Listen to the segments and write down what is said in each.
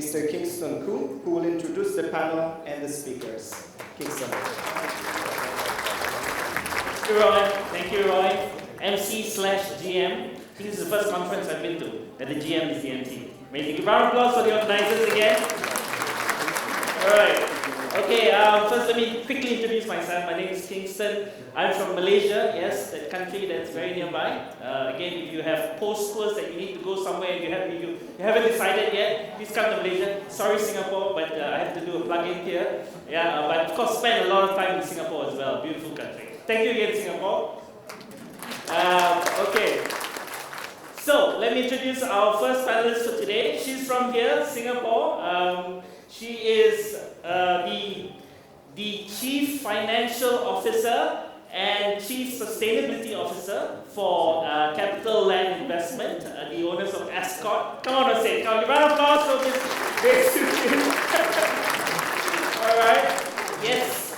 Mr. Kingston Khoo, who will introduce the panel and the speakers. Kingston. Thank you, Roy. Thank you, Roy. MC/GM. I think this is the first conference I've been to that the GM is the MC. Amazing. Round of applause for the organizers again. All right. Okay, first let me quickly introduce myself. My name is Kingston. I'm from Malaysia, yes, that country that's very nearby. Again, if you have post tours that you need to go somewhere and you haven't decided yet, please come to Malaysia. Sorry, Singapore, but I have to do a plug-in here. Yeah, but of course, spend a lot of time in Singapore as well. Beautiful country. Thank you again, Singapore. Okay. So, let me introduce our first panelist for today. She's from here, Singapore. She is the Chief Financial Officer and Chief Sustainability Officer for Capital Land Investment, the owners of Ascott. Come on, say it. Come on, round of applause for this. All right. Yes.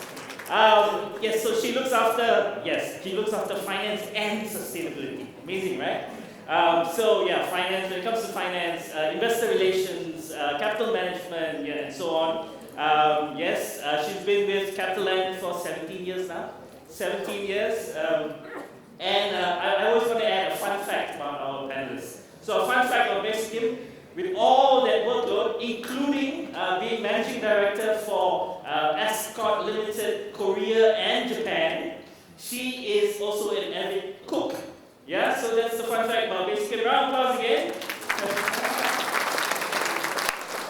Yes. So she looks after finance and sustainability. Amazing, right? So yeah, finance. When it comes to finance, investor relations, capital management, yeah, and so on. Yes, she's been with Capital Land for 17 years now. 17 years. And I always want to add a fun fact about our panelists. So a fun fact about basically, with all that workload, including being managing director for Ascott Limited, Korea and Japan, she is also an avid cook. Yeah, so that's the fun fact about basically. Round of applause again.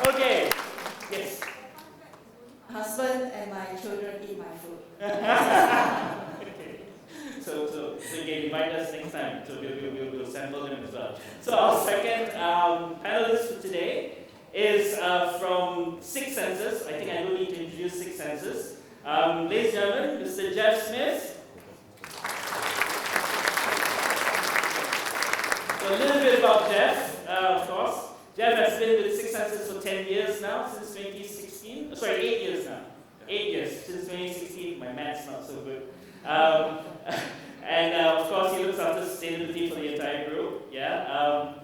Okay. Yes. Husband and my children eat my food. Okay. So again, invite us next time. So we'll sample them as well. So our second panelist for today is from Six Senses. I think I don't need to introduce Six Senses. Ladies and gentlemen, Mr. Jeff Smith. So a little bit about Jeff, of course. Jeff has been with Six Senses for 10 years now, since 2016. Sorry, 8 years now. 8 years, since 2016. My math's not so good. And of course, he looks after sustainability for the entire group. Yeah.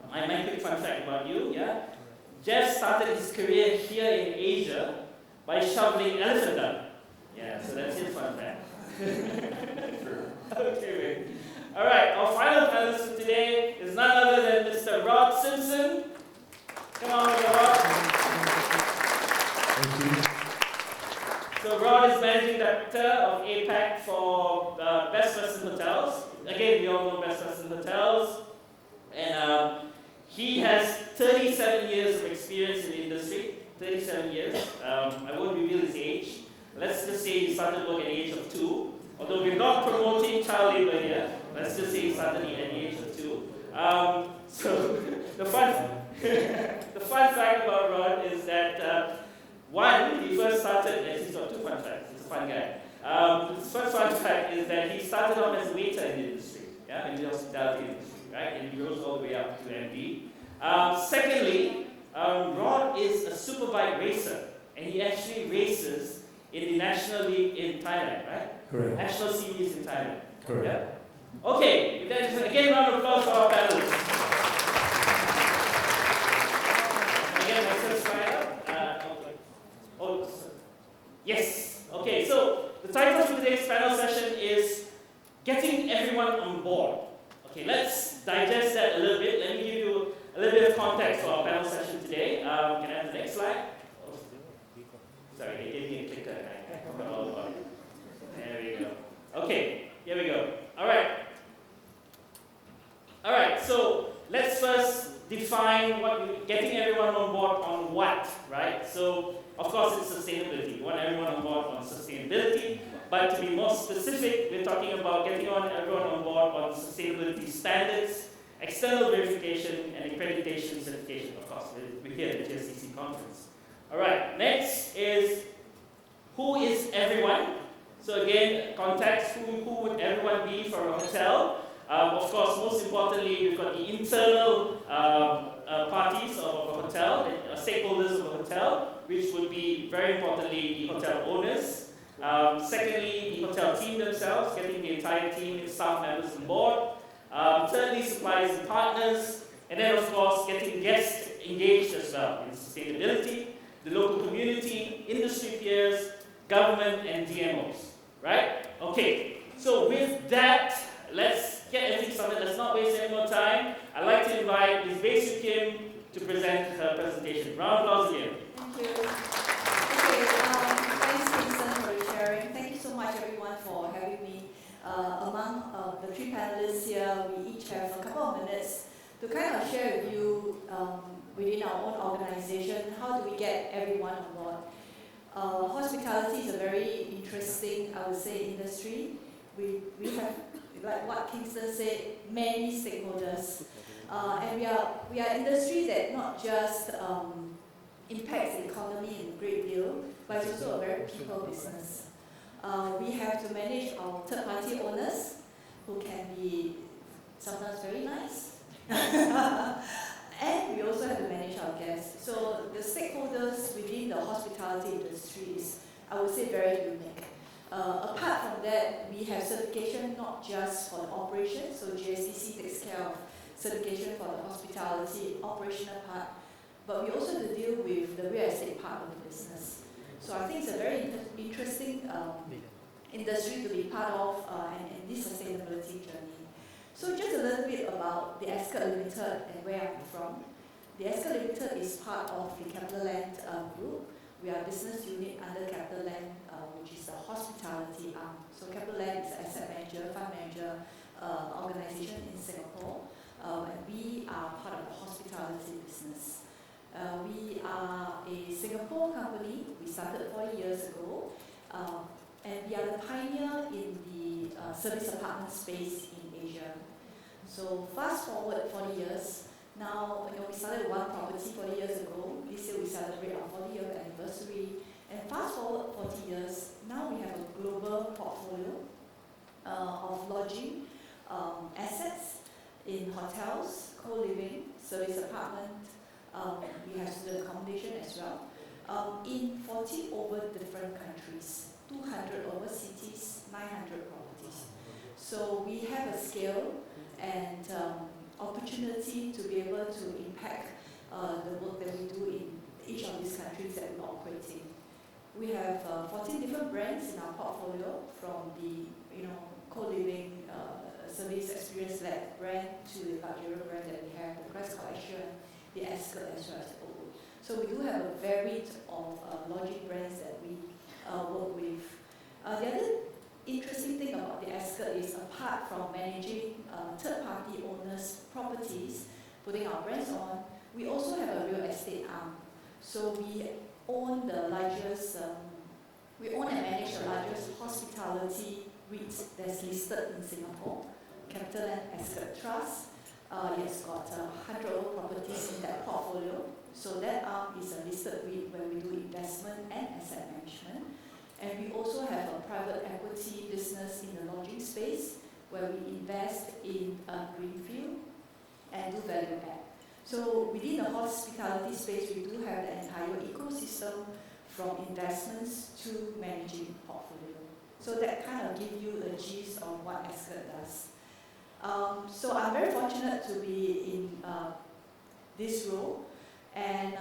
My quick fun fact about you. Yeah. Jeff started his career here in Asia by shoveling elephant dung. Yeah. So that's his fun fact. Okay. All right. Our final panelist for today is none other than Mr. Rod Simpson. Come on, Mr. Rod. Thank you. So Rod is Managing Director of APAC for Best Western Hotels. Again, we all know Best Western Hotels. And he has 37 years of experience in the industry. 37 years. I won't reveal his age. Let's just say he started work at the age of 2. Although we're not promoting child labor here. Let's just say he started at the age of 2. So the fun fact about Rod is that one, he first started, he's got 2 fun facts, he's a fun guy. The first fun fact is that he started off as a waiter in the industry, yeah, in the hospitality industry, right? And he rose all the way up to MD. Secondly, Rod is a superbike racer, and he actually races in the National League in Thailand, right? Correct. National Series in Thailand. Correct. Yeah? Okay, again, round of applause for our panelists. Again, my first slide up. Yes. Okay, so the title for today's panel session is Getting Everyone on Board. Okay, let's digest that a little bit. Let me give you a little bit of context for our panel session today. Can I have the next slide? Oh, sorry, they gave me a clicker. I forgot all about it. There we go. Okay, here we go. All right. All right, so let's first define what getting everyone on board on what, right? So, of course, it's sustainability. We want everyone on board on sustainability, but to be more specific, we're talking about getting everyone on board on sustainability standards, external verification, and accreditation certification, of course. We're here at the GSTC conference. All right, next is who is everyone? So again, context, who would everyone be for a hotel? Of course, most importantly, we've got the internal parties of a hotel, stakeholders of a hotel, which would be, very importantly, the hotel owners. Secondly, the hotel team themselves, getting the entire team and staff members on board. Thirdly, suppliers and partners. And then, of course, getting guests engaged as well in sustainability, the local community, industry peers, government, and DMOs, right? Okay, so with that, let's get everything started. Let's not waste any more time. I'd like to invite Ms. Siew Kim to present her presentation. Round of applause again. Thank you. Okay, thanks Kingston for the sharing. Thank you so much everyone for having me. Among the three panelists here, we each have a couple of minutes to kind of share with you within our own organization, how do we get everyone on board. Hospitality is a very interesting, I would say, industry. We have, like what Kingston said, many stakeholders. And we are industry that not just impacts the economy in a great deal, but it's also a very people business. We have to manage our third-party owners, who can be sometimes very nice. And we also have to manage our guests. So the stakeholders within the hospitality industry is, I would say, very unique. Apart from that, we have certification not just for the operation, so GSTC takes care of certification for the hospitality operational part, but we also have to deal with the real estate part of the business. So I think it's a very interesting industry to be part of in this sustainability journey. So just a little bit about the Ascott Limited and where I'm from. The Ascott Limited is part of the CapitaLand group. We are a business unit under CapitaLand, which is the hospitality arm. So CapitaLand is an asset manager, fund manager organization in Singapore, and we are part of the hospitality business. We are a Singapore company. We started 40 years ago, and we are the pioneer in the service apartment space in Asia. So fast forward 40 years, now we started one property 40 years ago. This year we celebrate our 40-year anniversary. And fast forward 40 years, now we have a global portfolio of lodging assets in hotels, co-living, service apartment. We have student accommodation as well, in 40 over different countries, 200 over cities, 900 properties. So we have a scale and opportunity to be able to impact the work that we do in each of these countries that we operate in. We have 14 different brands in our portfolio, from the co-living service experience-led brand to the luxury brand that we have, the Crest Collection, the Ascott, as well as the Khoo. So we do have a varied of lodging brands that we work with. The other interesting thing about the Ascott is, apart from managing third-party owners' properties, putting our brands on, we also have a real estate arm. So we own the largest, we own and manage the largest hospitality REIT that's listed in Singapore, CapitaLand Ascott Trust. It has got 100 over properties in that portfolio. So that arm is a listed REIT where we do investment and asset management. And we also have a private equity business in the lodging space where we invest in greenfield and do value add. So within the hospitality space, we do have the entire ecosystem from investments to managing portfolio. So that kind of gives you a gist of what Ascott does. So I'm very fortunate to be in this role, and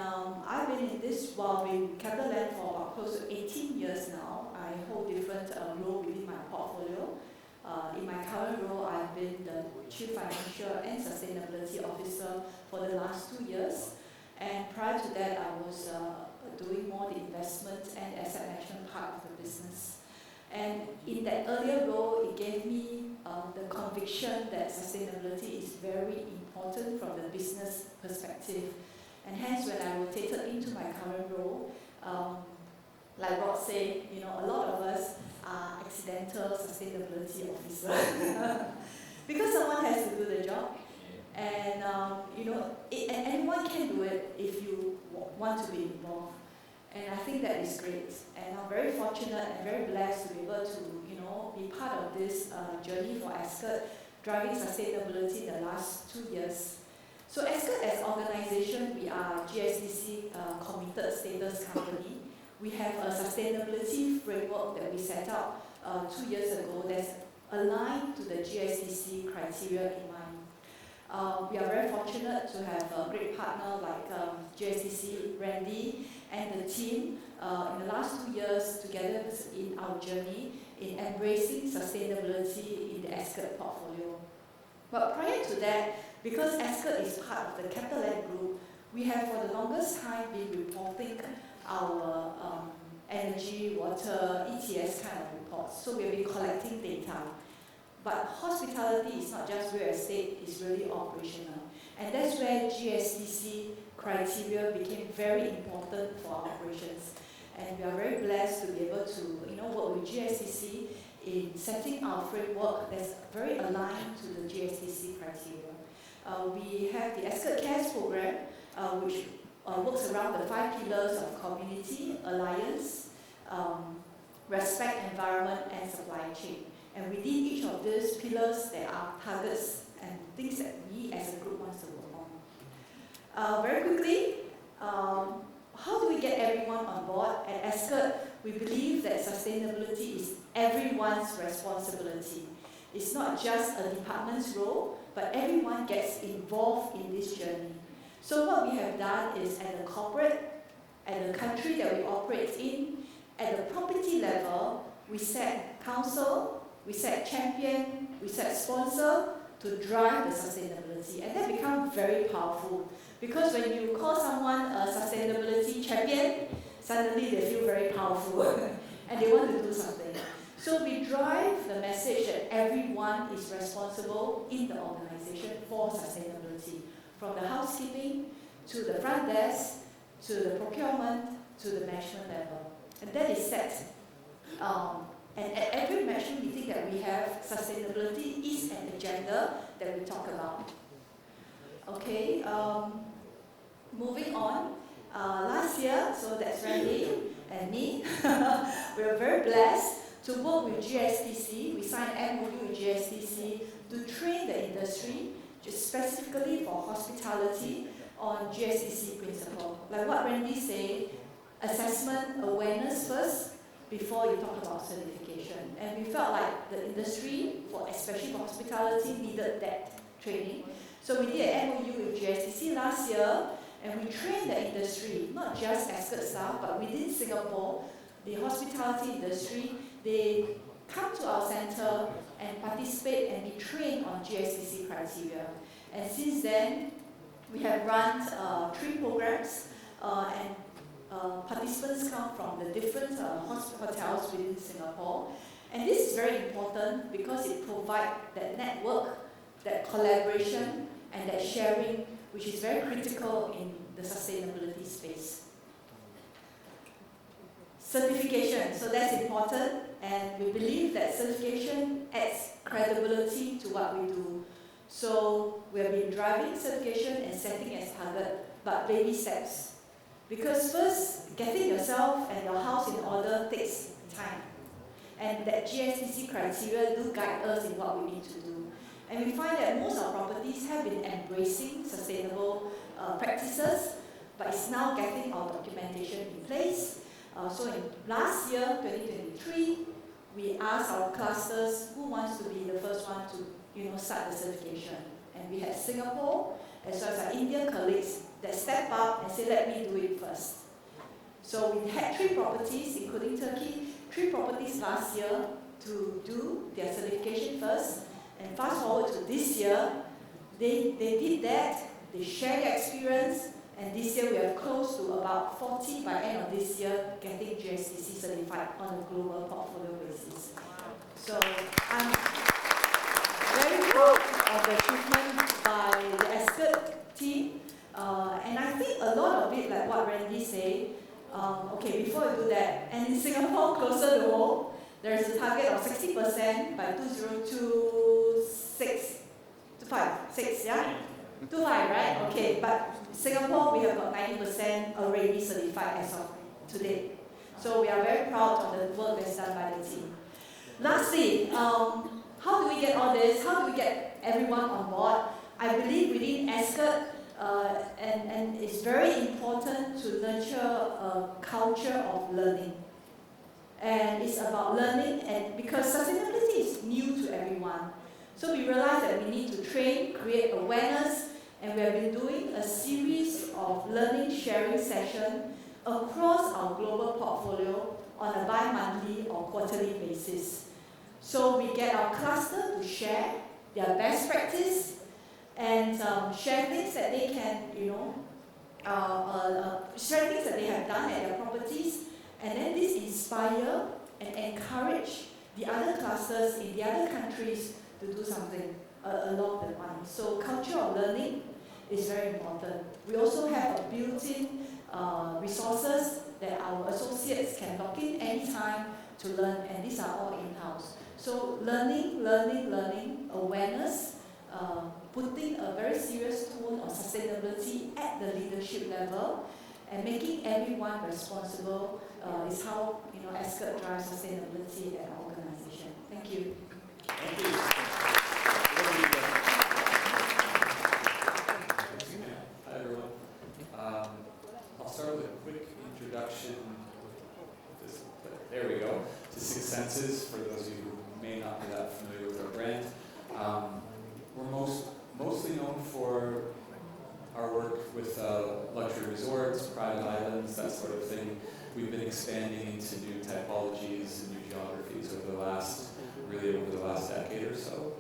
I've been in this while in CapitaLand for about close to 18 years now. I hold different roles within my portfolio. In my current role, I've been the Chief Financial and Sustainability Officer for the last 2 years, and prior to that, I was doing more the investment and asset management part of the business. And in that earlier role, it gave me the conviction that sustainability is very important from the business perspective. And hence, when I rotated into my current role, like Rod said, a lot of us are accidental sustainability officers because someone has to do the job. And and anyone can do it if you want to be involved. And I think that is great. And I'm very fortunate and very blessed to be able to, be part of this journey for Ascott, driving sustainability in the last 2 years. So Ascott as an organization, we are GSTC committed status company. We have a sustainability framework that we set up 2 years ago that's aligned to the GSTC criteria in mind. We are very fortunate to have a great partner like GSTC, Randy, and the team in the last 2 years together in our journey in embracing sustainability in the Ascott portfolio. But prior to that, because Ascott is part of the CapitaLand Group, we have for the longest time been reporting our energy, water, ETS kind of reports. So we've been collecting data. But hospitality is not just real estate, it's really operational. And that's where GSTC criteria became very important for our operations. And we are very blessed to be able to work with GSTC in setting our framework that's very aligned to the GSTC criteria. We have the Ascott Cares program, which works around the 5 pillars of community, alliance, respect, environment, and supply chain. And within each of these pillars, there are targets and things that we as a group want to work on. Very quickly, how do we get everyone on board? At Ascott, we believe that sustainability is everyone's responsibility. It's not just a department's role, but everyone gets involved in this journey. So what we have done is at the corporate, at the country that we operate in, at the property level, we set council, we set champion, we set sponsor to drive the sustainability. And that becomes very powerful because when you call someone a sustainability champion, suddenly they feel very powerful and they want to do something. So we drive the message that everyone is responsible in the organization for sustainability, from the housekeeping to the front desk, to the procurement, to the management level. And that is set. And at every management meeting that we have, sustainability is an agenda that we talk about. Okay, moving on. Last year, so that's Randy and me, we were very blessed to work with GSTC. We signed an MOU with GSTC to train the industry, just specifically for hospitality, on GSTC principle. Like what Randy said, assessment, awareness first, before you talk about certification. And we felt like the industry, especially for hospitality, needed that training. So we did an MOU with GSTC last year, and we trained the industry, not just Ascott staff, but within Singapore, the hospitality industry, they come to our center and participate and be trained on GSTC criteria. And since then, we have run 3 programs, and participants come from the different hotels within Singapore. And this is very important because it provides that network, that collaboration, and that sharing, which is very critical in the sustainability space. Certification, so that's important, and we believe that certification adds credibility to what we do. So we have been driving certification and setting as target, but baby steps. Because first, getting yourself and your house in order takes time. And that GSTC criteria do guide us in what we need to do. And we find that most of our properties have been embracing sustainable practices, but it's now getting our documentation in place. So in last year, 2023, we asked our clusters who wants to be the first one to start the certification. And we had Singapore, as well as our Indian colleagues, that step up and say, let me do it first. So we had 3 properties, including Turkey, 3 properties last year to do their certification first. And fast forward to this year, they did that, they shared their experience, and this year we are close to about 40 by end of this year getting GSTC certified on a global portfolio basis. So I'm very proud of the achievement by the Ascott team. And I think a lot of it, like what Randy said, okay, before we do that, and in Singapore, closer to home, there is a target of 60% by 2026. 6, yeah? 25, right? Okay, but Singapore, we have got 90% already certified as of today. So we are very proud of the work that's done by the team. Lastly, how do we get all this? How do we get everyone on board? I believe within Ascott, and it's very important to nurture a culture of learning. And it's about learning, and because sustainability is new to everyone. So we realized that we need to train, create awareness, and we have been doing a series of learning sharing sessions across our global portfolio on a bi-monthly or quarterly basis. So we get our cluster to share their best practice and share things that they can, share things that they have done at their properties, and then this inspire and encourage the other clusters in the other countries to do something along the line. So culture of learning is very important. We also have a built-in resources that our associates can log in anytime to learn, and these are all in-house. So learning, awareness, putting a very serious tone of sustainability at the leadership level, and making everyone responsible is how Ascott drives sustainability at our organization. Thank you. Thank you. Hi everyone. I'll start with a quick introduction. There we go. To Six Senses, for those of you who may not be that familiar with our brand. We're mostly known for our work with luxury resorts, private islands, that sort of thing. We've been expanding into new typologies and new geographies over the last decade or so.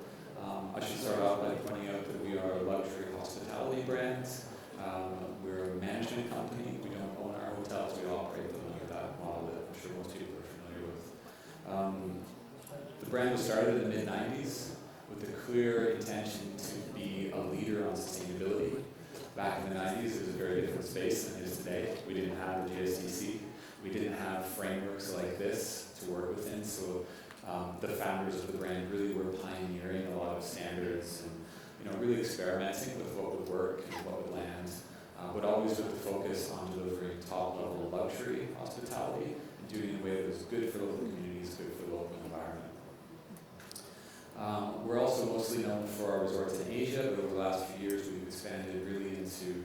I should start off by pointing out that we are a luxury hospitality brand. We're a management company. We don't own our hotels. We operate them under that model that I'm sure most people are familiar with. The brand was started in the mid-90s with the clear intention to be a leader on sustainability. Back in the 90s, it was a very different space than it is today. We didn't have the GSTC. We didn't have frameworks like this to work within. So the founders of the brand really were pioneering a lot of standards and really experimenting with what would work and what would land, but always with the focus on delivering top-level luxury hospitality and doing it in a way that was good for local communities, good for the local environment. We're also mostly known for our resorts in Asia, but over the last few years we've expanded really into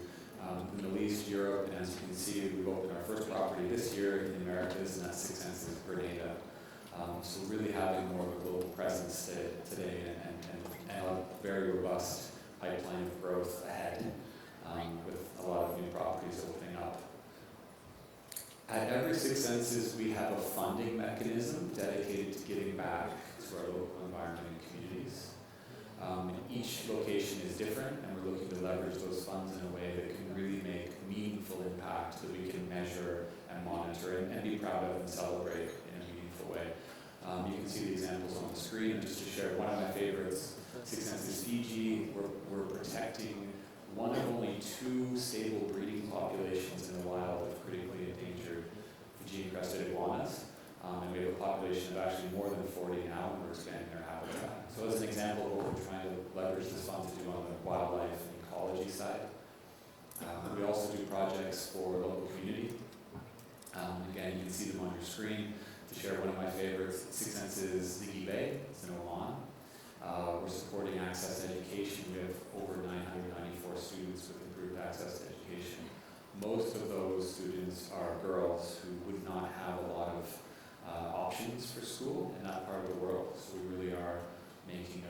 the Middle East, Europe, and as you can see, we've opened our first property this year in the Americas, and that's Six Senses Grenada. So really having more of a global presence today and a very robust pipeline of growth ahead with a lot of new properties opening up. At every Six Senses, we have a funding mechanism dedicated to giving back to our local environment and communities. Each location is different, and we're looking to leverage those funds in a way that can really make meaningful impact that we can measure and monitor and be proud of and celebrate in a meaningful way. You can see the examples on the screen, and just to share one of my favorites, Six Senses Fiji. We're protecting one of only 2 stable breeding populations in the wild of critically endangered Fijian crested iguanas. And we have a population of actually more than 40 now, and we're expanding their habitat. So as an example of what we're trying to leverage this fund to do on the wildlife and ecology side. We also do projects for local community. Again, you can see them on your screen. To share one of my favorites, Six Senses Ziggy Bay, it's in Oman. We're supporting access to education. We have over 994 students with improved access to education. Most of those students are girls who would not have a lot of options for school in that part of the world. So we really are making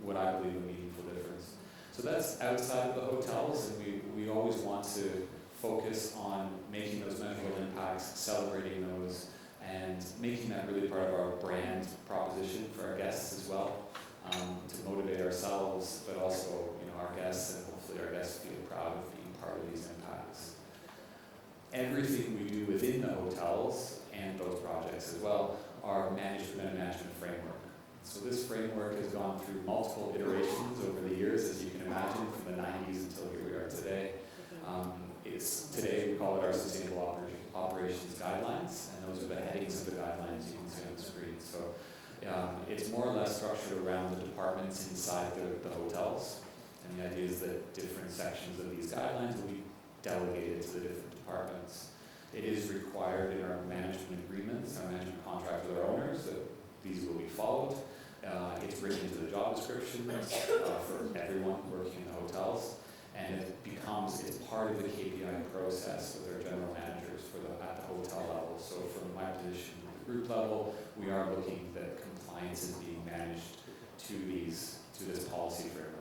what I believe a meaningful difference. So that's outside of the hotels, and we always want to focus on making those measurable impacts, celebrating those, and making that really part of our brand proposition for our guests as well, to motivate ourselves, but also our guests, and hopefully our guests feel proud of being part of these impacts. Everything we do within the hotels and those projects as well are management and management framework. So this framework has gone through multiple iterations over the years, as you can imagine, from the 90s until here we are today. Today we call it our Sustainable Operations Guidelines, and those are the headings of the guidelines you can see on the screen. So it's more or less structured around the departments inside the hotels, and the idea is that different sections of these guidelines will be delegated to the different departments. It is required in our management agreements, our management contract with our owners, that these will be followed. It's written into the job descriptions for everyone working in the hotels, and it's part of the KPI process with our general managers at the hotel level. So from my position at the group level, we are looking that compliance is being managed to these to this policy framework.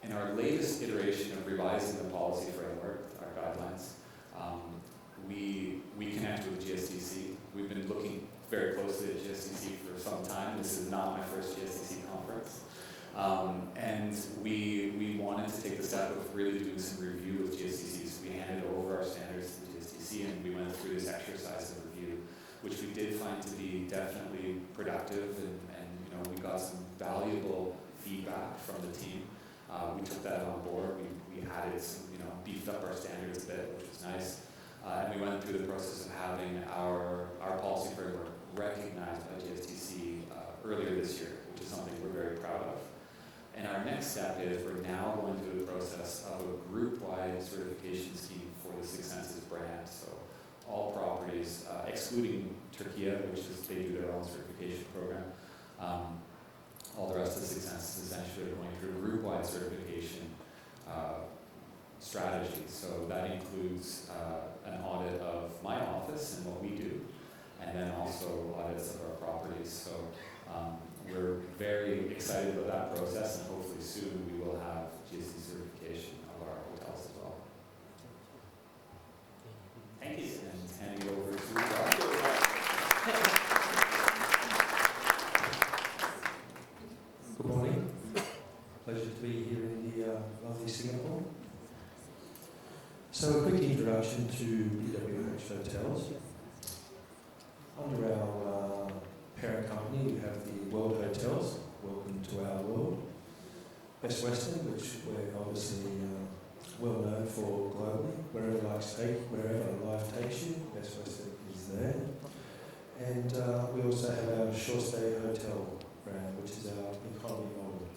In our latest iteration of revising the policy framework, our guidelines, we connect with GSTC. We've been looking very closely at GSTC for some time. This is not my first GSTC conference. And we wanted to take the step of really doing some review with GSTC. So we handed over our standards to GSTC and we went through this exercise of review, which we did find to be definitely productive, and you know, we got some valuable feedback from the team. We took that on board. We added some, you know, beefed up our standards a bit, which was nice. And we went through the process of having our policy framework recognized by GSTC earlier this year, which is something we're very proud of. And our next step is we're now going through the process of a group-wide certification scheme for the Six Senses brand. So all properties, excluding Turkey, which is they do their own certification program. All the rest of the Six Senses essentially are going through a group-wide certification strategy. So that includes an audit of my office and what we do, and then also audits of our properties. So we're very excited about that process, and hopefully soon we will have GST certification of our hotels as well. Thank you. And handing it over to Rob. Good morning. Pleasure to be here in the lovely Singapore. So a quick introduction to BWH Hotels. Under our parent company, we have the World Hotels. Welcome to our world. Best Western, which we're obviously well known for globally. Wherever life takes you, Best Western is there. And we also have our short stay hotel brand, which is our economy model.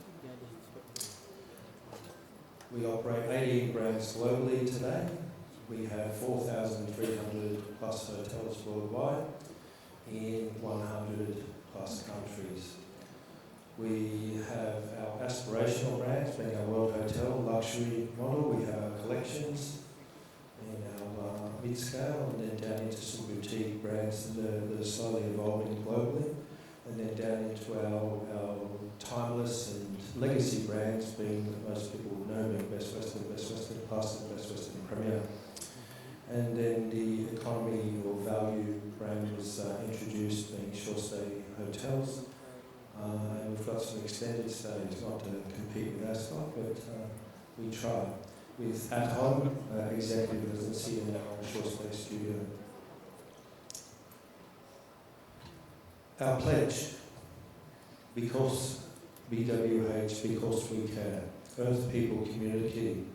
We operate 18 brands globally today. We have 4,300 plus hotels worldwide in 100 plus countries. We have our aspirational brands, being our World Hotel luxury model. We have our collections and our mid-scale, and then down into some boutique brands that are slowly evolving globally, and then down into our timeless and legacy brands, being that most people would know, being Best Western Plus, and Best Western Premier. And then the economy or value brand was introduced, being short stay hotels. And we've got some extended stays, not to compete with Ascott, but we try. With At Home executive residency in our short stay studio. Our pledge, because BWH, because we care, Earth, people, community.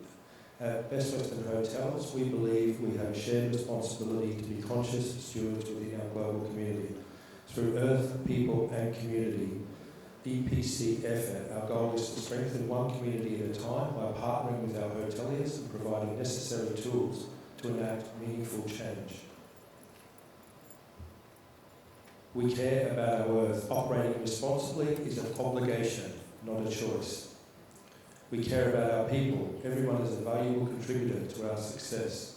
At Best Western Hotels, we believe we have a shared responsibility to be conscious stewards within our global community. Through Earth, people and community, EPC effort, our goal is to strengthen one community at a time by partnering with our hoteliers and providing necessary tools to enact meaningful change. We care about our Earth. Operating responsibly is an obligation, not a choice. We care about our people. Everyone is a valuable contributor to our success.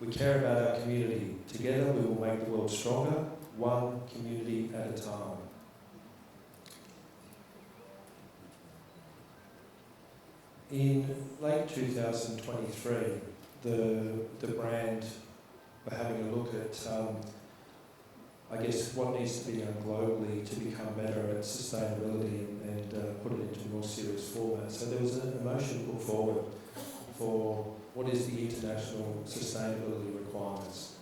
We care about our community. Together we will make the world stronger, one community at a time. In late 2023, the brand were having a look at I guess what needs to be done globally to become better at sustainability and put it into a more serious format. So there was a motion put forward for what is the international sustainability requirements.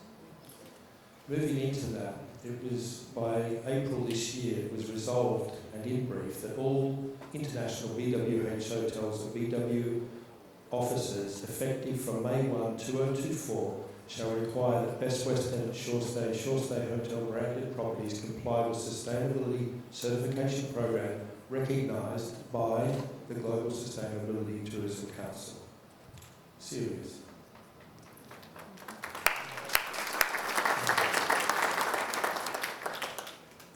Moving into that, it was by April this year, it was resolved and in brief that all international BWH hotels and BW officers effective from May 1, 2024 shall require that Best Western short stay hotel branded properties comply with sustainability certification program recognised by the Global Sustainability Tourism Council. Serious.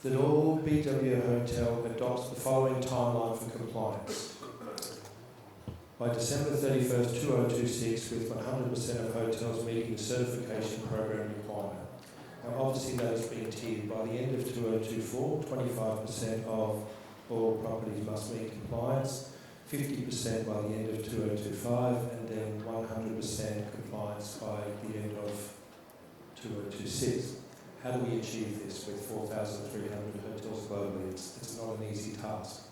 That all BW Hotel adopts the following timeline for compliance. By December 31st, 2026, with 100% of hotels meeting the certification program requirement. Now obviously that has been tiered. By the end of 2024, 25% of all properties must meet compliance, 50% by the end of 2025, and then 100% compliance by the end of 2026. How do we achieve this with 4,300 hotels globally? It's not an easy task.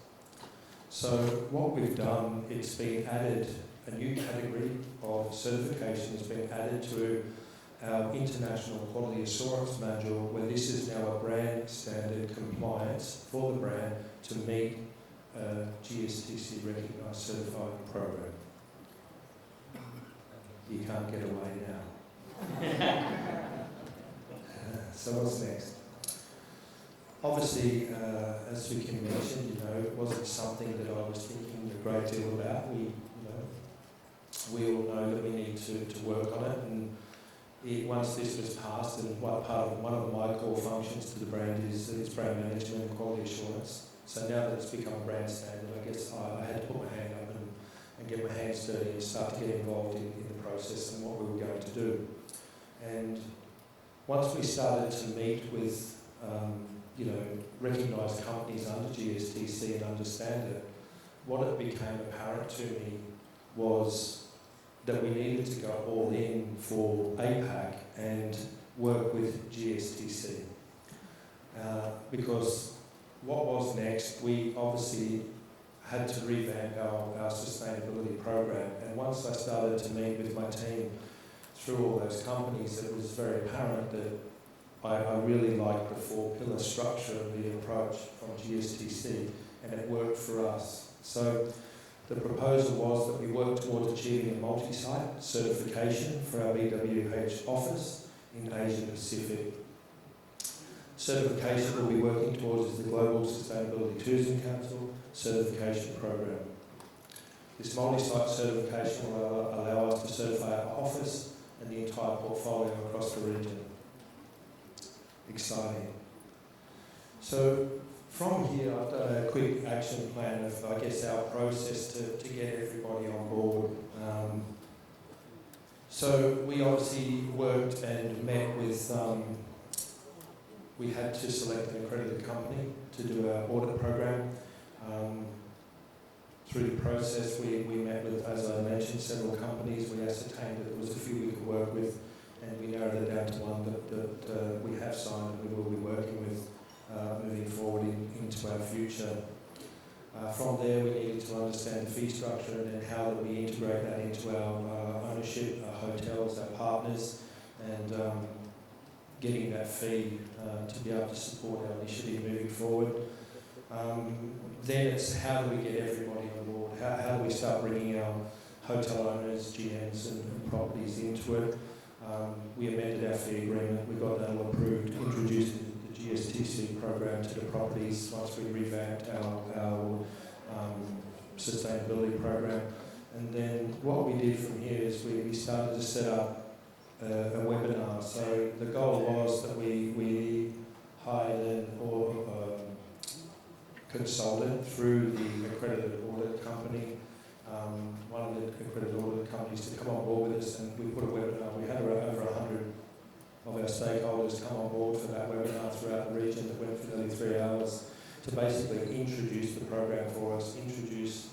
So what we've done, it's been added, a new category of certification has been added to our International Quality Assurance Module, where this is now a brand standard compliance for the brand to meet a GSTC recognised certifying program. You can't get away now. So what's next? Obviously, as we can mention, it wasn't something that I was thinking a great deal about. We all know that we need to work on it, and once this was passed, and one of my core functions to the brand is its brand management and quality assurance. So now that it's become a brand standard, I guess I had to put my hand up and get my hands dirty and start to get involved in the process and what we were going to do. And once we started to meet with recognised companies under GSTC and understand it, what it became apparent to me was that we needed to go all in for APAC and work with GSTC. Because what was next, we obviously had to revamp our sustainability program. And once I started to meet with my team through all those companies, it was very apparent that I really liked the four-pillar structure of the approach from GSTC, and it worked for us. So the proposal was that we work towards achieving a multi-site certification for our BWH office in Asia Pacific. Certification we'll be working towards is the Global Sustainability Tourism Council certification program. This multi-site certification will allow us to certify our office and the entire portfolio across the region. Exciting. So from here, I've done a quick action plan of, I guess, our process to get everybody on board. So we obviously worked and met with, we had to select an accredited company to do our audit program. Through the process, we met with, as I mentioned, several companies. We ascertained that there was a few we could work with, and we narrowed it down to one that we have signed and we will be working with moving forward into our future. From there, we needed to understand the fee structure and then how do we integrate that into our ownership, our hotels, our partners, and getting that fee to be able to support our initiative moving forward. Then it's how do we get everybody on board? How do we start bringing our hotel owners, GMs and properties into it? We amended our fee agreement, we got that all approved, introduced the GSTC program to the properties once we revamped our sustainability program. And then what we did from here is we started to set up a webinar. So the goal was that we hired an consultant through the accredited audit company, one of the accredited audit companies to come on board with us, and we put a webinar. We had over 100 of our stakeholders come on board for that webinar throughout the region that went for nearly 3 hours to basically introduce the program for us, introduce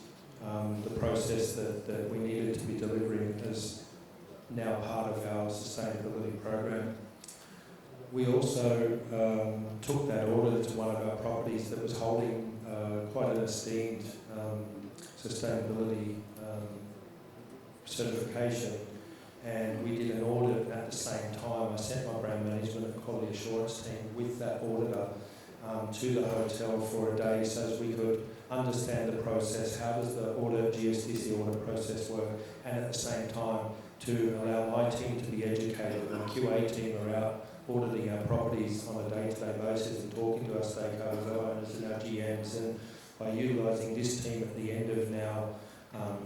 the process that we needed to be delivering as now part of our sustainability program. We also took that audit to one of our properties that was holding quite an esteemed sustainability certification, and we did an audit at the same time. I sent my brand management and quality assurance team with that auditor to the hotel for a day so as we could understand the process, how does the GSTC audit process work, and at the same time to allow my team to be educated. My QA team are out auditing our properties on a day-to-day basis and talking to our stakeholders, our owners and our GMs, and by utilising this team at the end of now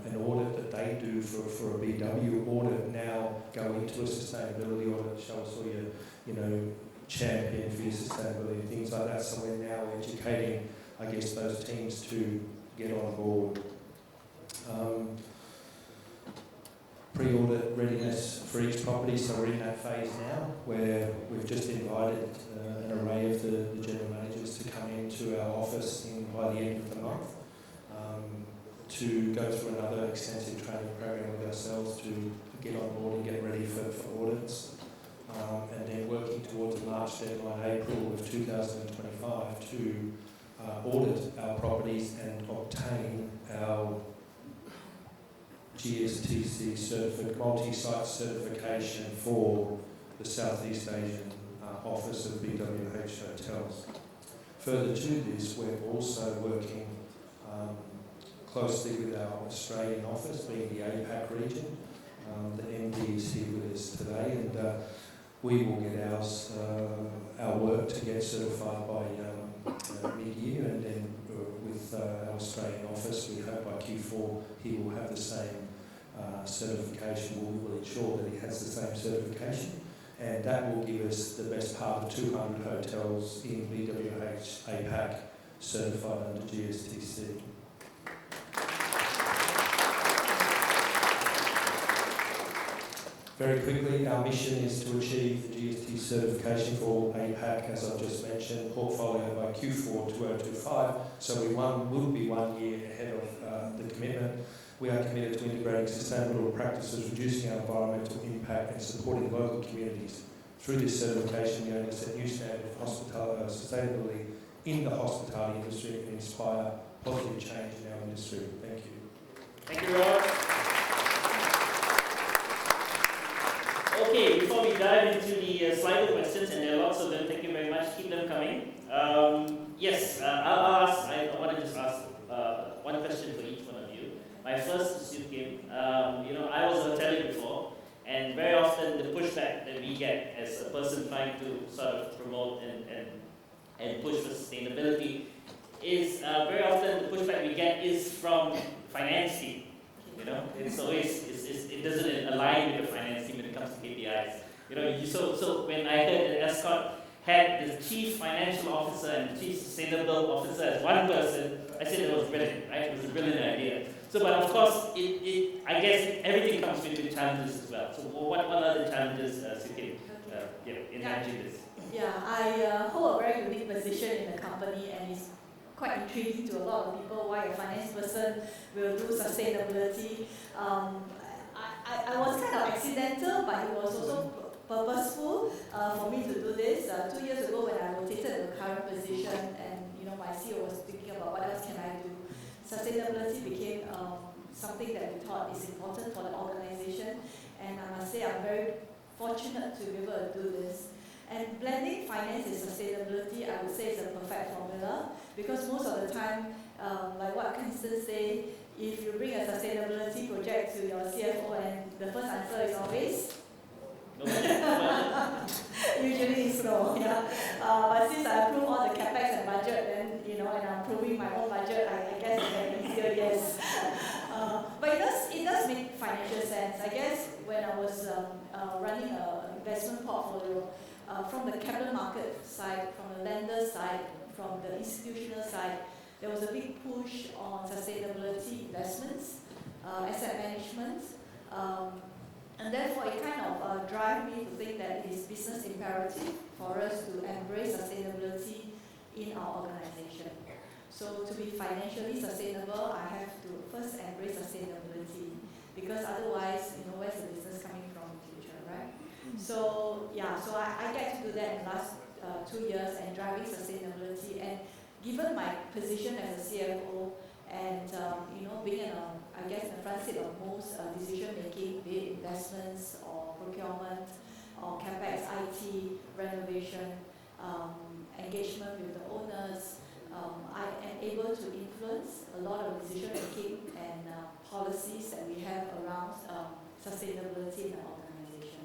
an audit that they do for a BW audit, now go into a sustainability audit, show us all your champion for your sustainability and things like that. So we're now educating, I guess, those teams to get on board. pre-audit readiness for each property, so we're in that phase now where we've just invited an array of the general managers to come into our office by the end of the month to go through another extensive training program with ourselves to get on board and get ready for audits. And then working towards a March deadline, April of 2025, to audit our properties and obtain our GSTC multi-site certification for the Southeast Asian office of BWH Hotels. Further to this, we're also working closely with our Australian office, being the APAC region. The MD is here with us today, and we will get our work to get certified by mid-year, and then with our Australian office, we hope by Q4 he will have the same certification. We will ensure that he has the same certification, and that will give us the best part of 200 hotels in BWH APAC certified under GSTC. Very quickly, our mission is to achieve the GST certification for all APAC, as I've just mentioned, portfolio by Q4 2025, so we will be 1 year ahead of the commitment. We are committed to integrating sustainable practices, reducing our environmental impact and supporting local communities. Through this certification, we aim to set new standards of sustainability in the hospitality industry and inspire positive change in our industry. Thank you. Thank you, Rod. Okay, before we dive into the Slido questions, and there are lots of them, thank you very much, keep them coming. Yes, I want to just ask one question for each one of you. My first is to Kim. I was a hotelier before, and very often the pushback that we get as a person trying to sort of promote and push for sustainability is very often the pushback we get is from finance team. It's always it doesn't align with the finance team when it comes to KPIs. So when I heard that Ascott had the chief financial officer and the chief sustainable officer as one person, I said it was brilliant, right? It was a brilliant idea. So, but of course, I guess everything comes with challenges as well. So, what are the challenges, Sikim, in managing this? Yeah, I hold a very unique position in the company, and it's quite intriguing to a lot of people why a finance person will do sustainability. I was kind of accidental, but it was also purposeful for me to do this. 2 years ago, when I rotated the current position, and my CEO was thinking about what else can I do, sustainability became something that we thought is important for the organization. And I must say, I'm very fortunate to be able to do this. And blending finance and sustainability, I would say, is a perfect formula, because most of the time, like what Kingston say, if you bring a sustainability project to your CFO, and the first answer is always usually it's no. Yeah. But since I approve all the capex and budget, then and I'm approving my own budget, I guess it's an easier yes. But it does make financial sense. I guess when I was running an investment portfolio, from the capital market side, from the lender side, from the institutional side, there was a big push on sustainability investments, asset management, and therefore it kind of drive me to think that it is business imperative for us to embrace sustainability in our organization. So to be financially sustainable, I have to first embrace sustainability, because otherwise, where's the business coming from in the future, right? So I get to do that in the last 2 years, and driving sustainability. And given my position as a CFO, and being I guess the front seat of most decision making, be it investments or procurement or capex, IT, renovation, engagement with the owners, I am able to influence a lot of decision making and policies that we have around sustainability in the organization.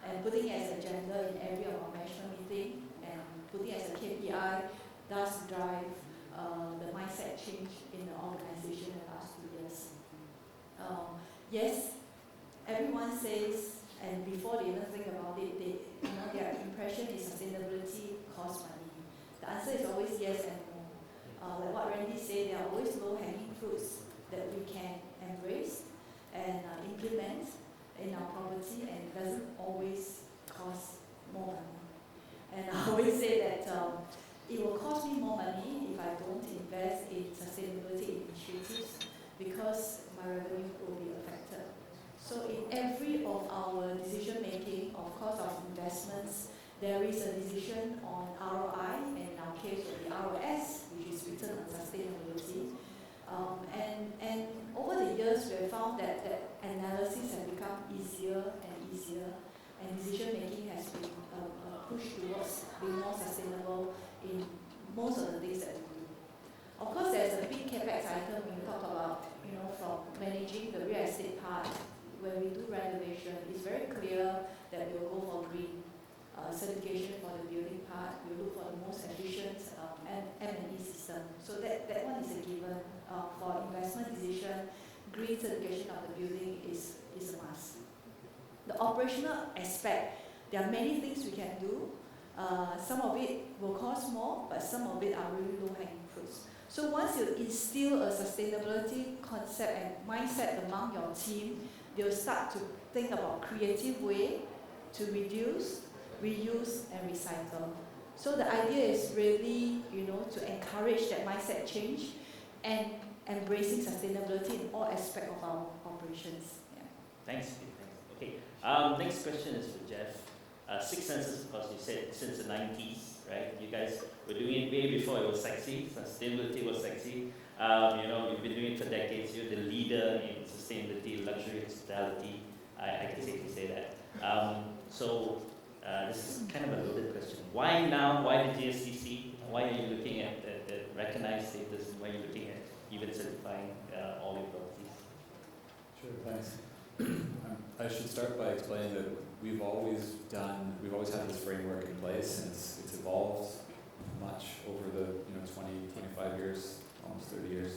And putting it as an agenda in every of our management meeting, and putting it as a KPI does drive the mindset change in the organization in the last 2 years. Yes, everyone says, and before they even think about it, their impression is sustainability costs money. The answer is always yes and no. Like what Randy said, there are always low-hanging fruits that we can embrace and implement. in our property, and it doesn't always cost more money. And I always say that it will cost me more money if I don't invest in sustainability initiatives, because my revenue will be affected. So in every of our decision making, of course, of investments, there is a decision on ROI, and in our case will be ROS, which is return on sustainability. And over the years, we have found that analysis has become easier and easier, and decision making has been pushed towards being more sustainable in most of the things that we do. Of course, there's a big capex item when we talk about, from managing the real estate part. When we do renovation, it's very clear that we will go for green certification for the building part. We look for the most efficient M&E system. So that one is a given. For investment decision, green certification of the building is a must. The operational aspect, there are many things we can do. Some of it will cost more, but some of it are really low-hanging fruits. So once you instill a sustainability concept and mindset among your team, they'll start to think about creative way to reduce, reuse, and recycle. So the idea is really, to encourage that mindset change and embracing sustainability in all aspects of our operations. Yeah. Thanks, Steve. Okay. Next question is for Jeff. Six Senses, of course, you said since the 90s, right? You guys were doing it way before it was sexy. Sustainability was sexy. You've been doing it for decades. You're the leader in sustainability, luxury, hospitality. I can safely say that. So this is kind of a loaded question. Why now? Why the GSTC? Why are you looking at the recognized status? Why are you looking at even certifying all your properties? Sure, thanks. I should start by explaining that we've always had this framework in place, and it's evolved much over the 20, 25 years, almost 30 years.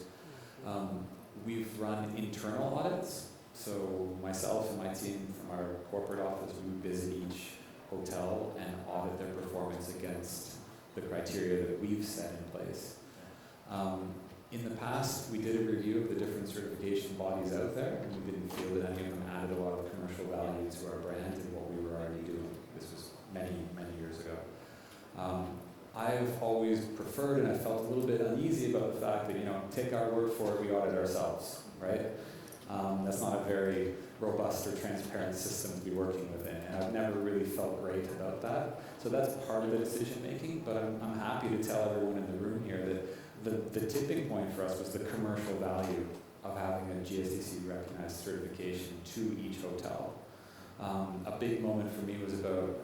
We've run internal audits, so myself and my team from our corporate office, we would visit each hotel and audit their performance against the criteria that we've set in place. In the past, we did a review of the different certification bodies out there, and we didn't feel that any of them added a lot of commercial value to our brand and what we were already doing. This was many, many years ago. I've always preferred, and I felt a little bit uneasy about the fact that, take our word for it, we audit ourselves, right? That's not a very robust or transparent system to be working within, and I've never really felt great about that. So that's part of the decision making, but I'm happy to tell everyone in the room here that the tipping point for us was the commercial value of having a GSTC recognized certification to each hotel. A big moment for me was about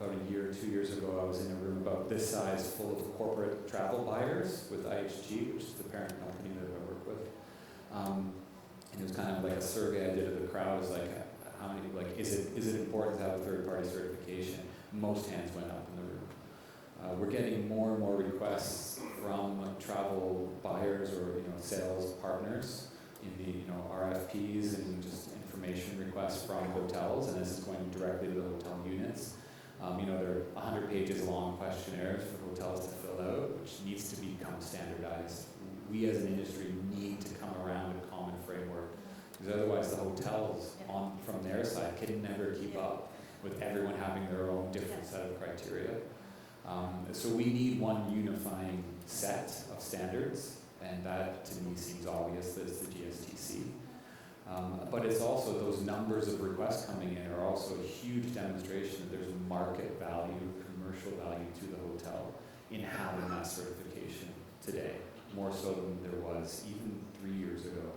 a year or 2 years ago. I was in a room about this size full of corporate travel buyers with IHG, which is the parent company that I work with. And it was kind of like a survey I did of the crowd. It was like, how many, is it important to have a third-party certification? Most hands went up in the room. We're getting more and more requests from travel buyers or sales partners in the RFPs and just information requests from hotels, and this is going directly to the hotel units. There are 100 pages long questionnaires for hotels to fill out, which needs to become standardized. We as an industry need to come around a common framework, because otherwise the hotels from their side can never keep up with everyone having their own different set of criteria. So we need one unifying set of standards, and that to me seems obvious that it's the GSTC. But it's also those numbers of requests coming in are also a huge demonstration that there's market value, commercial value to the hotel in having that certification today, more so than there was even 3 years ago.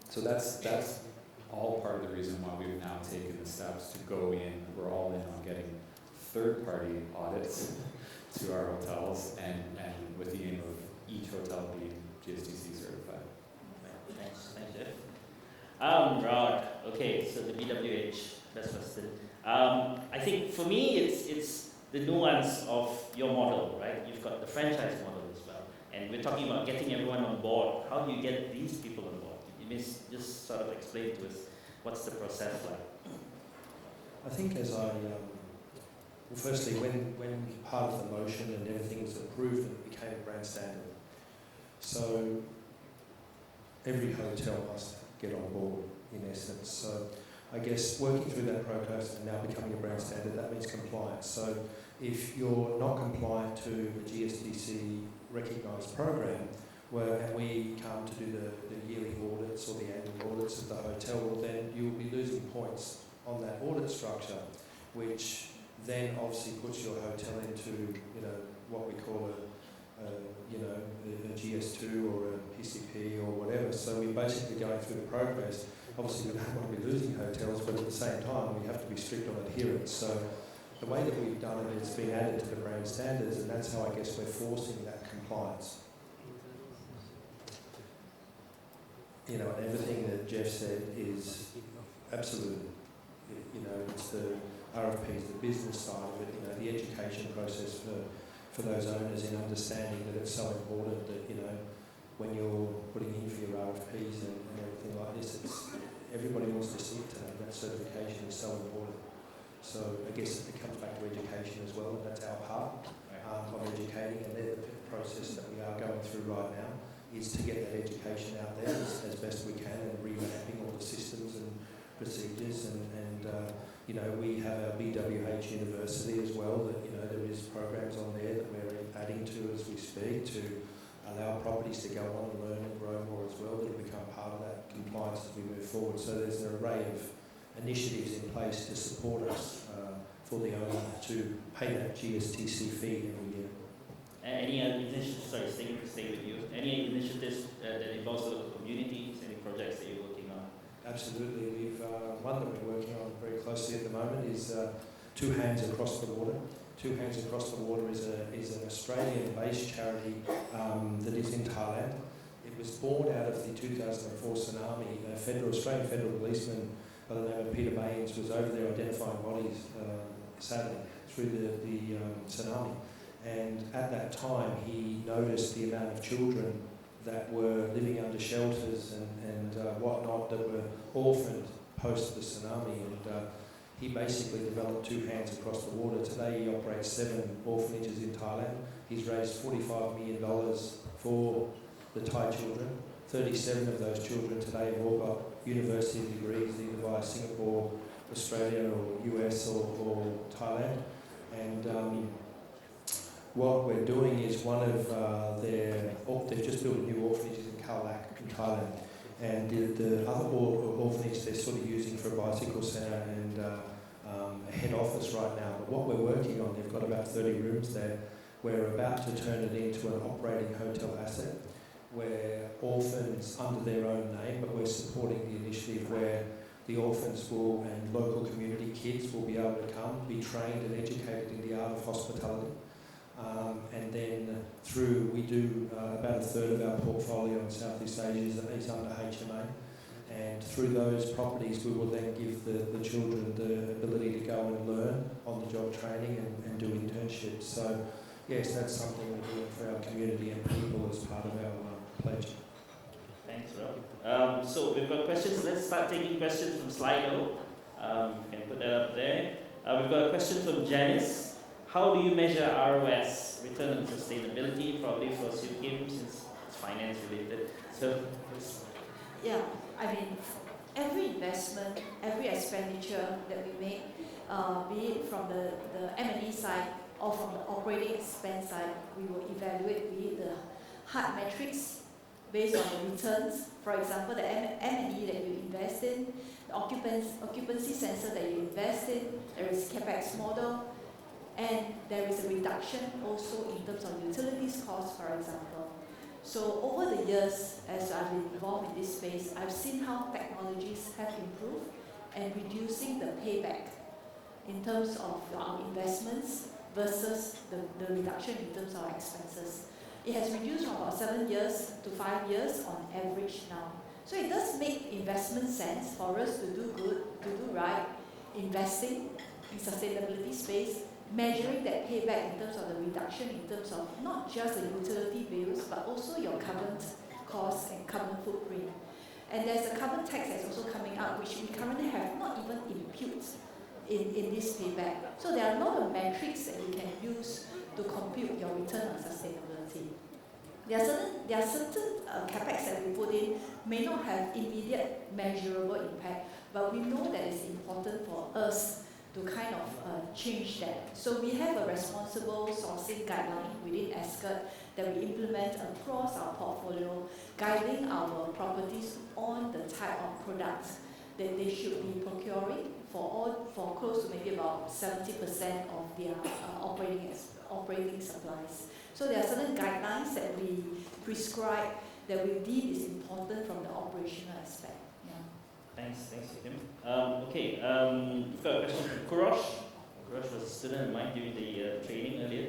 So that's all part of the reason why we've now taken the steps to go in. We're all in on getting third-party audits to our hotels, and with the aim of each hotel being GSTC certified. Thanks, Jeff. Rod, okay, so the BWH, Best Western. I think for me, it's the nuance of your model, right? You've got the franchise model as well, and we're talking about getting everyone on board. How do you get these people on board? You may just sort of explain to us what's the process like. I think firstly, when part of the motion and everything was approved, it became a brand standard. So every hotel must get on board in essence. So I guess working through that process and now becoming a brand standard, that means compliance. So if you're not compliant to the GSTC recognised program, and we come to do the yearly audits or the annual audits of the hotel, well, then you'll be losing points on that audit structure, which then obviously puts your hotel into, what we call a GS2 or a PCP or whatever. So we're basically going through the progress. Obviously we don't want to be losing hotels, but at the same time we have to be strict on adherence. So the way that we've done it, it's been added to the brand standards, and that's how I guess we're forcing that compliance. And everything that Jeff said is absolute. It's the RFPs, the business side of it, the education process for those owners in understanding that it's so important that, when you're putting in for your RFPs and everything like this, everybody wants to see it today. That certification is so important. So I guess it comes back to education as well. That's our part of educating, and the process that we are going through right now is to get that education out there as best we can, and revamping all the systems and procedures, and we have our BWH University as well, that there is programs on there that we're adding to as we speak to allow properties to go on and learn and grow more as well, that will become part of that compliance as we move forward. So there's an array of initiatives in place to support us for the owner to pay that GSTC fee every year. Any initiatives, sorry, stay with you. Any initiatives that involves the local communities, any projects that you're working on? Absolutely. We've one that we're working on very closely at the moment is Two Hands Across the Water. Two Hands Across the Water is an Australian-based charity that is in Thailand. It was born out of the 2004 tsunami. A Australian federal policeman by the name of Peter Baines was over there identifying bodies, sadly, through the tsunami. And at that time, he noticed the amount of children that were living under shelters and whatnot, that were orphaned post the tsunami. And he basically developed Two Hands Across the Water. Today, he operates 7 orphanages in Thailand. He's raised $45 million for the Thai children. 37 of those children today have all got university degrees, either via Singapore, Australia, or US, or Thailand. And what we're doing is they've just built a new orphanage in Khao in Thailand, and the other orphanage they're sort of using for a bicycle centre and a head office right now. But what we're working on, they've got about 30 rooms there. We're about to turn it into an operating hotel asset, where orphans under their own name, but we're supporting the initiative where the orphans and local community kids will be able to come, be trained and educated in the art of hospitality. And then we do about a third of our portfolio in Southeast Asia is under HMA. And through those properties, we will then give the children the ability to go and learn on-the-job training and do internships. So, yes, that's something we're doing for our community and people as part of our pledge. Thanks, Rob. So we've got questions. Let's start taking questions from Slido. You can put that up there. We've got a question from Janice. How do you measure ROS, return on sustainability, probably for Siew Kim, since it's finance related? So, yeah, every investment, every expenditure that we make, be it from the M&E side or from the operating expense side, we will evaluate the hard metrics based on the returns. For example, the M&E that you invest in, the occupancy sensor that you invest in, there is CapEx model, and there is a reduction also in terms of utilities costs, for example. So over the years, as I've been involved in this space, I've seen how technologies have improved and reducing the payback in terms of our investments versus the reduction in terms of our expenses. It has reduced from about 7 years to 5 years on average now. So it does make investment sense for us to do good, to do right, investing in sustainability space, measuring that payback in terms of the reduction in terms of not just the utility bills, but also your carbon costs and carbon footprint. And there's a carbon tax that's also coming out, which we currently have not even imputed in this payback. So there are a lot of metrics that you can use to compute your return on sustainability. There are certain capex that we put in may not have immediate measurable impact, but we know that it's important for us to kind of change that. So we have a responsible sourcing guideline within Ascott that we implement across our portfolio, guiding our properties on the type of products that they should be procuring for close to maybe about 70% of their operating supplies. So there are certain guidelines that we prescribe that we deem is important from the operational aspect. Thanks, Kim. We've got a question from Kurosh. Kurosh was a student of mine during the training earlier.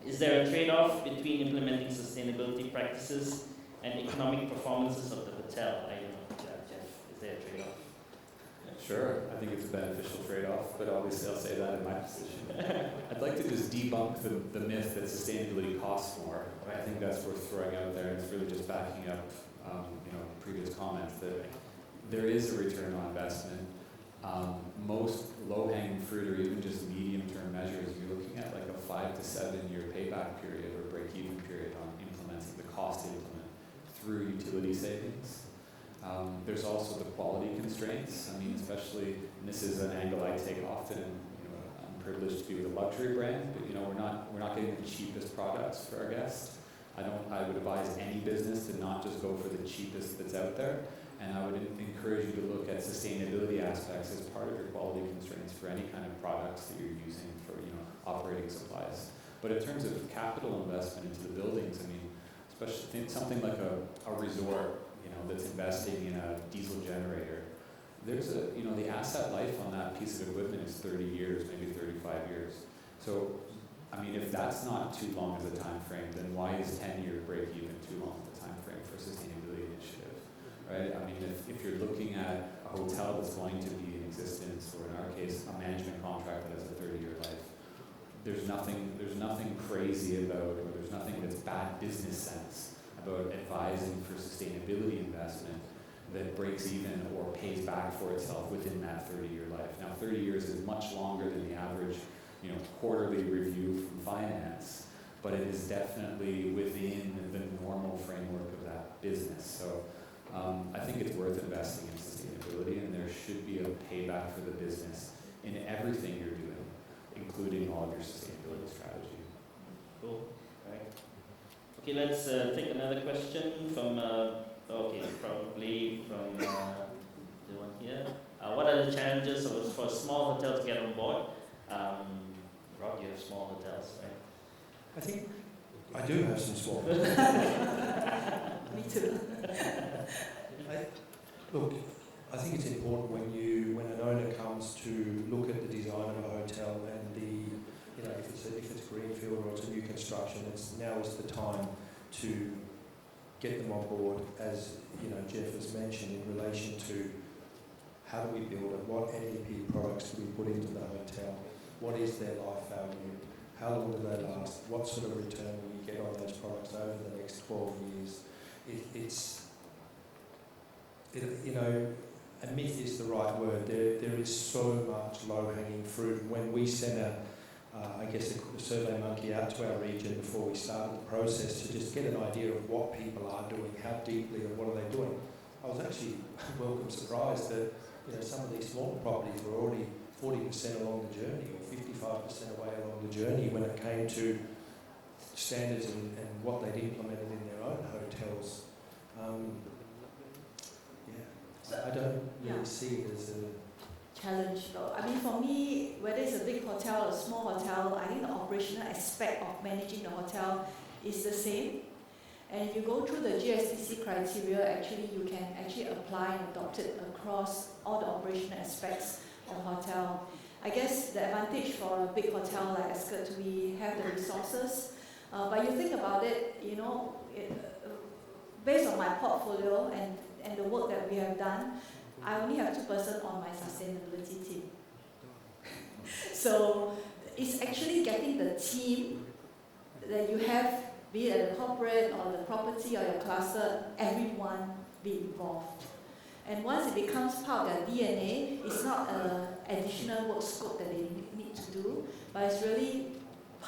Is there a trade-off between implementing sustainability practices and economic performances of the hotel? I don't know, Jeff, is there a trade-off? Sure, I think it's a beneficial trade-off, but obviously I'll say that in my position. I'd like to just debunk the myth that sustainability costs more. I think that's worth throwing out there, and it's really just backing up previous comments that there is a return on investment. Most low-hanging fruit or even just medium-term measures, you're looking at like a 5 to 7 year payback period or break-even period on implementing the cost to implement through utility savings. There's also the quality constraints. I mean, especially, and this is an angle I take often. I'm privileged to be with a luxury brand, but we're not getting the cheapest products for our guests. I would advise any business to not just go for the cheapest that's out there, and I would encourage you to look at sustainability aspects as part of your quality constraints for any kind of products that you're using for operating supplies. But in terms of capital investment into the buildings, I mean, especially something like a resort, that's investing in a diesel generator. There's the asset life on that piece of equipment is 30 years, maybe 35 years. So, I mean, if that's not too long as a time frame, then why is 10-year break even too long of a time frame for a sustainability initiative, right? I mean, if you're looking at a hotel that's going to be in existence, or in our case, a management contract that has a 30-year life, there's nothing crazy about, or there's nothing that's bad business sense about advising for sustainability investment that breaks even or pays back for itself within that 30-year life. Now, 30 years is much longer than the average, quarterly review from finance, but it is definitely within the normal framework of that business. So, I think it's worth investing in sustainability, and there should be a payback for the business in everything you're doing, including all of your sustainability strategy. Cool. Okay, let's take another question from, probably from the one here. What are the challenges for a small hotel to get on board? Rob, you have small hotels, right? I think I do have some small. Me too. I think it's important when an owner comes to look at the design of a hotel and if it's greenfield or it's a new construction, now is the time to get them on board, as Jeff has mentioned, in relation to how do we build it, what NEP products do we put into the hotel, what is their life value, how long do they last, what sort of return will you get on those products over the next 12 years. A myth is the right word. There is so much low-hanging fruit. When we sent a Survey Monkey out to our region before we started the process to just get an idea of what people are doing, how deeply and what are they doing, I was actually welcome surprised that some of these smaller properties were already 40% along the journey or 55% away along the journey when it came to standards and what they'd implemented in their own hotels. I don't really see it as a challenge though. I mean, for me, whether it's a big hotel or a small hotel, I think the operational aspect of managing the hotel is the same. And if you go through the GSTC criteria, you can apply and adopt it across all the operational aspects of hotel. I guess the advantage for a big hotel like Ascott, we have the resources. But you think about it, based on my portfolio and the work that we have done, I only have 2 persons on my sustainability team. So it's actually getting the team that you have, be it at the corporate or the property or your cluster, everyone be involved. And once it becomes part of their DNA, it's not an additional work scope that they need to do, but it's really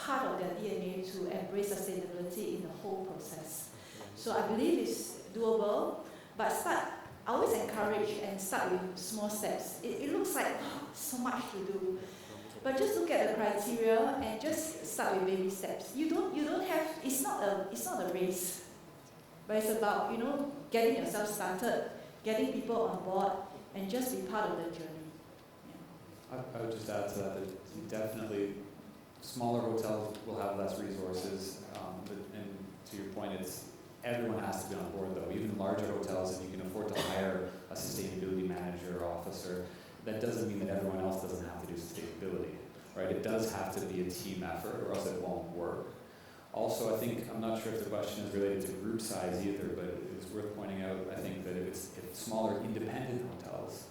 part of their DNA to embrace sustainability in the whole process. So I believe it's doable, but I always encourage and start with small steps. It looks like so much to do, but just look at the criteria and just start with baby steps. You don't have, it's not a race, but it's about, getting yourself started, getting people on board, and just be part of the journey. I would just add to that definitely smaller hotels will have less resources, and to your point, everyone has to be on board though. Even larger hotels, if you can afford to hire a sustainability manager or officer, that doesn't mean that everyone else doesn't have to do sustainability, right? It does have to be a team effort or else it won't work. Also, I'm not sure if the question is related to group size either, but it's worth pointing out, I think that if smaller independent hotels,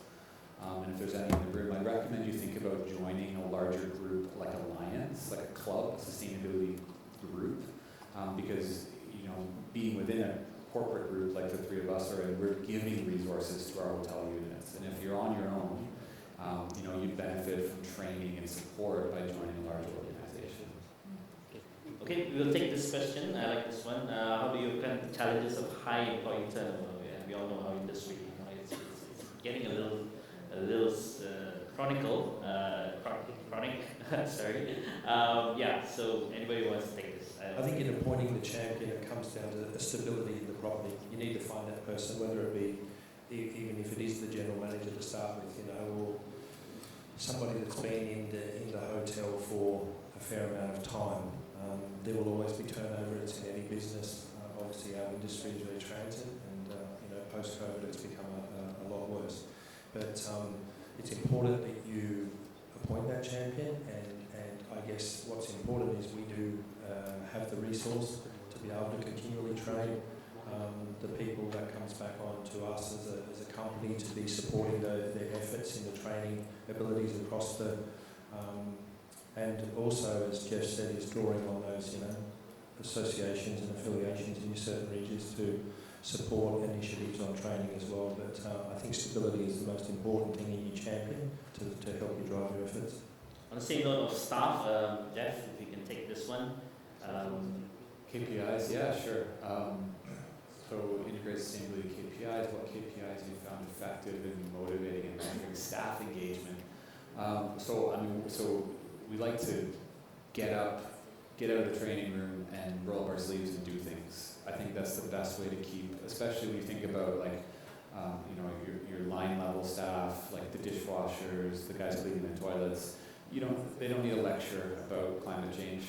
and if there's any in the room, I'd recommend you think about joining a larger group like Alliance, like a club, a sustainability group, because being within a corporate group like the three of us are in, we're giving resources to our hotel units. And if you're on your own, you benefit from training and support by joining a larger organization. Okay, we'll take this question. I like this one. How do you kind of the challenges of high employee turnover? And we all know our industry, it's getting a little chronic. Sorry. So anybody wants to take this? I think in appointing the champion, it comes down to the stability of the property. You need to find that person, whether it be, even if it is the general manager to start with, or somebody that's been in the hotel for a fair amount of time. There will always be turnover. It's in any business. Obviously, our industry is very transient, and post-COVID, it's become a lot worse. But it's important that you appoint that champion, and I guess what's important is we do have the resource to be able to continually train the people that comes back on to us as a company to be supporting their efforts in the training abilities across the and also, as Jeff said, is drawing on those associations and affiliations in certain regions to support initiatives on training as well. But I think stability is the most important thing in your champion to help you drive your efforts. On the same note of staff, Jeff, if you can take this one. KPIs, yeah, sure. So integrated sustainability KPIs, what KPIs you found effective in motivating and measuring staff engagement. So we like to get out of the training room and roll up our sleeves and do things. I think that's the best way to keep, especially when you think about your line level staff, like the dishwashers, the guys cleaning the toilets. They don't need a lecture about climate change.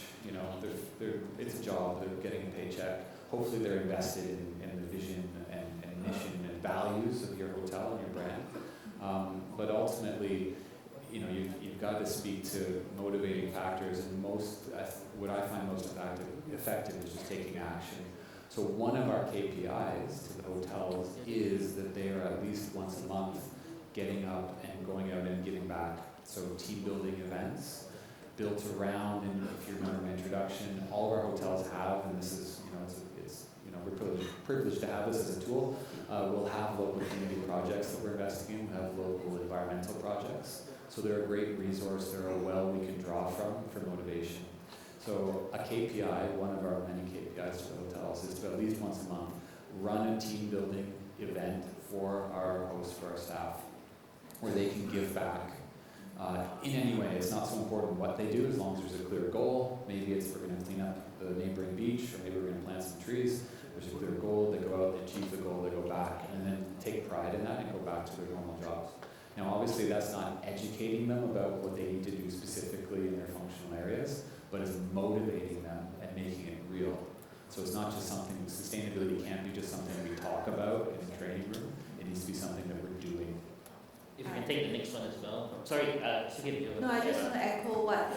It's a job. They're getting a paycheck. Hopefully, they're invested in the vision and mission and values of your hotel and your brand. But ultimately, you've got to speak to motivating factors, and what I find most effective is just taking action. So one of our KPIs to the hotels is that they are at least once a month getting up and going out and giving back. So team building events built around, and if you remember my introduction, all of our hotels have, and this is, we're privileged to have this as a tool. We'll have local community projects that we're investing in. We'll have local environmental projects. So they're a great resource. They're a well we can draw from for motivation. So a KPI, one of our many KPIs for hotels, is to at least once a month run a team building event for our hosts, for our staff, where they can give back in any way. It's not so important what they do as long as there's a clear goal. Maybe it's we're going to clean up the neighboring beach, or maybe we're going to plant some trees. There's a clear goal. They go out, they achieve the goal, they go back, and then take pride in that and go back to their normal jobs. Now, obviously, that's not educating them about what they need to do specifically in their functional areas, but it's motivating them and making it real. So it's not just something, sustainability can't be just something we talk about in the training room. It needs to be something that we're doing. If you can take the next one as well. Sorry, No, I just want to echo what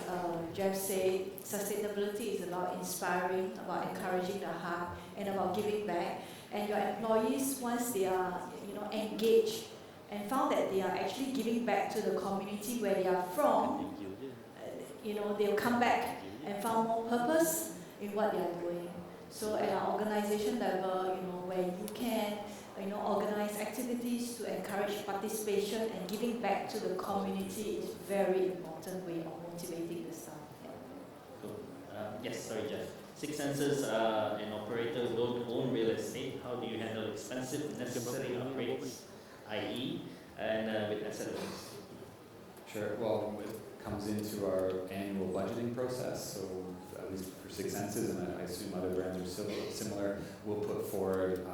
Jeff said. Sustainability is about inspiring, about encouraging the heart, and about giving back. And your employees, once they are engaged and found that they are actually giving back to the community where they are from, they'll come back and find more purpose in what they are doing. So at our organization level, where you can organize activities to encourage participation and giving back to the community is very important way of motivating the staff. Cool. Yes, sorry, Jeff. Six Senses and Operator don't own real estate. How do you handle expensive necessary upgrades, i.e., and with asset owners? Sure. Well, it comes into our annual budgeting process. So at least for Six Senses, and I assume other brands are similar, we'll put forward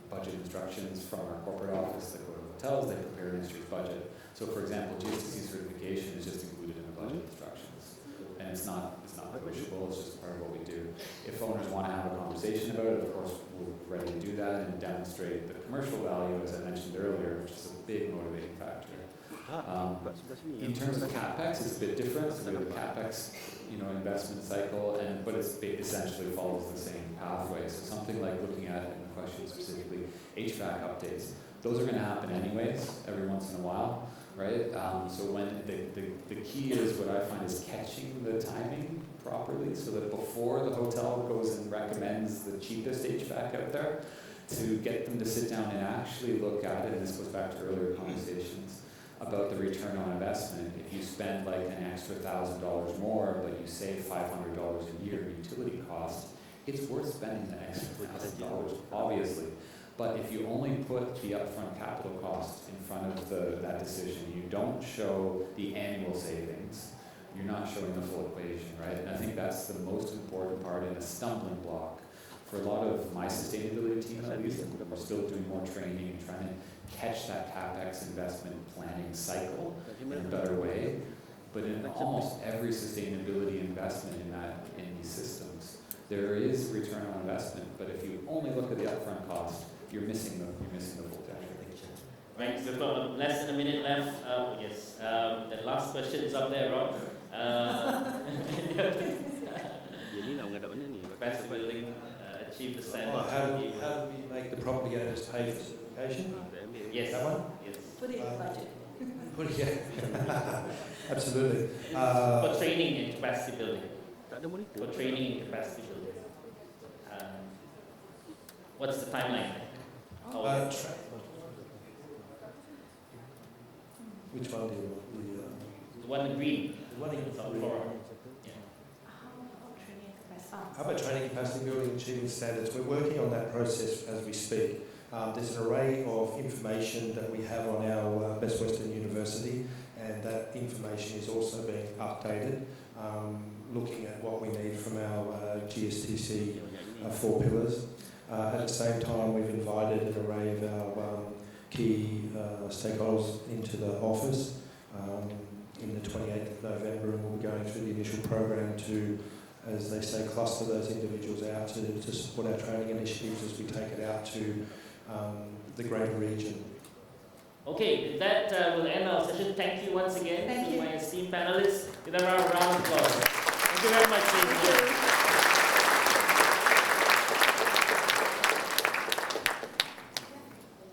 budget instructions from our corporate office that go to hotels. They prepare next year's budget. So, for example, GSTC certification is just included in the budget instructions, and it's not negotiable. It's just part of what we do. If owners want to have a conversation about it, of course, we're ready to do that and demonstrate the commercial value, as I mentioned earlier, which is a big motivating factor. In terms of capex, it's a bit different. So we have a capex, investment cycle, but it essentially follows the same pathway. So something like looking at, in the question specifically, HVAC updates. Those are going to happen anyways, every once in a while, right? So when the key is, what I find is catching the timing properly, so that before the hotel goes and recommends the cheapest HVAC out there, to get them to sit down and actually look at it. And this goes back to earlier conversations about the return on investment. If you spend like an extra $1,000 more, but you save $500 a year in utility costs, it's worth spending the extra $1,000, obviously. But if you only put the upfront capital cost in front of that decision, you don't show the annual savings, you're not showing the full equation, right? And I think that's the most important part and a stumbling block for a lot of my sustainability team, at least. We're still doing more training and trying to catch that CapEx investment planning cycle in a better way. But in almost every sustainability investment in these systems, there is return on investment. But if you only look at the upfront cost, you're missing the full picture. Right, so we've got less than a minute left. Yes, the last question is up there, Rod. Best building, achieve the standard. How do we make the property owners pay for certification? Yes. That one? Yes. Put it in the budget. Put it, yeah. Absolutely. For training and capacity building. For training and capacity building. What's the timeline? Which one do you want? The one in green. The one in green. How about training capacity building, achieving standards? We're working on that process as we speak. There's an array of information that we have on our Best Western University, and that information is also being updated, looking at what we need from our GSTC 4 pillars. At the same time, we've invited an array of our key stakeholders into the office in the 28th of November, and we'll be going through the initial program to, as they say, cluster those individuals out to support our training initiatives as we take it out to the greater region. Okay, with that will end our session. Thank you once again to my esteemed panelists. Give them a round of applause. Thank you very much, ladies and gentlemen.